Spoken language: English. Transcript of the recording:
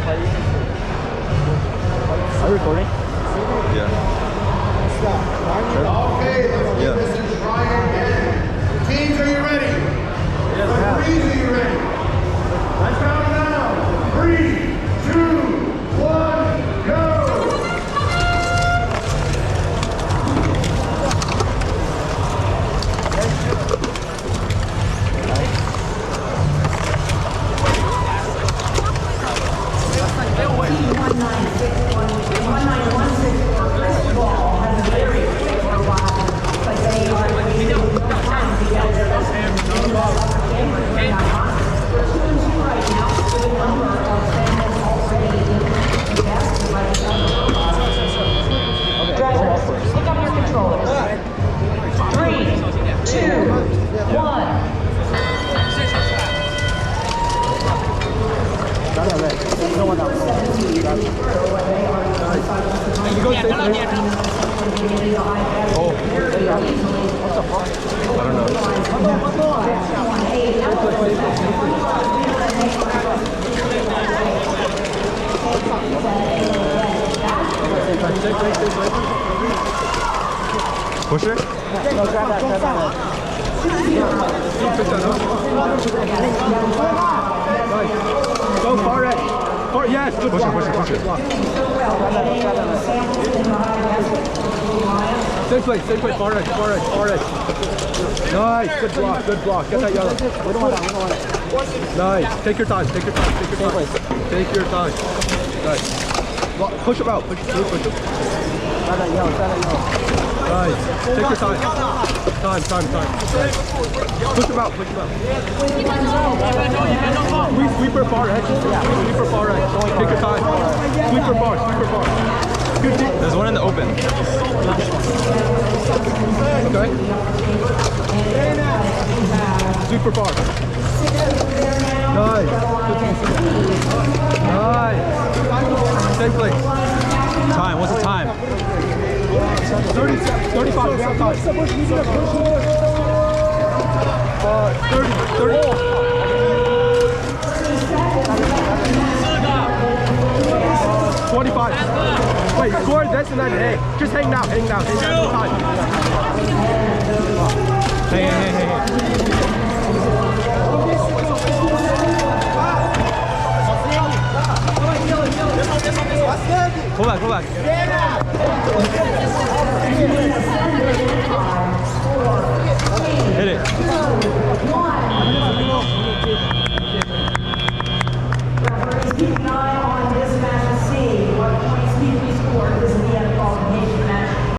Are you recording? Yeah. Okay, let's get this in trying again. Teams, are you ready? Yes, Threes, are you ready? Let's count down. 3, 2, 1, go! Pusher? No, grab that. Go far edge. Yes, good Push it. Same place, far edge. Nice, good block. Get that yellow. We don't want it. Nice. Take your time. Take your time. Nice. Push him out. Push him. Grab that yellow. Nice. Take your time. Time. Push him out. Sweeper far edge. Take your time. Sweeper bar. Good deep. There's one in the open. Okay. Sweeper bar. Nice. Same place. Time. What's the time? 35. 30. 25. Wait, score this and then hey. Just hang down. Time. Hey. Pull back. Hit it. Referees keeping on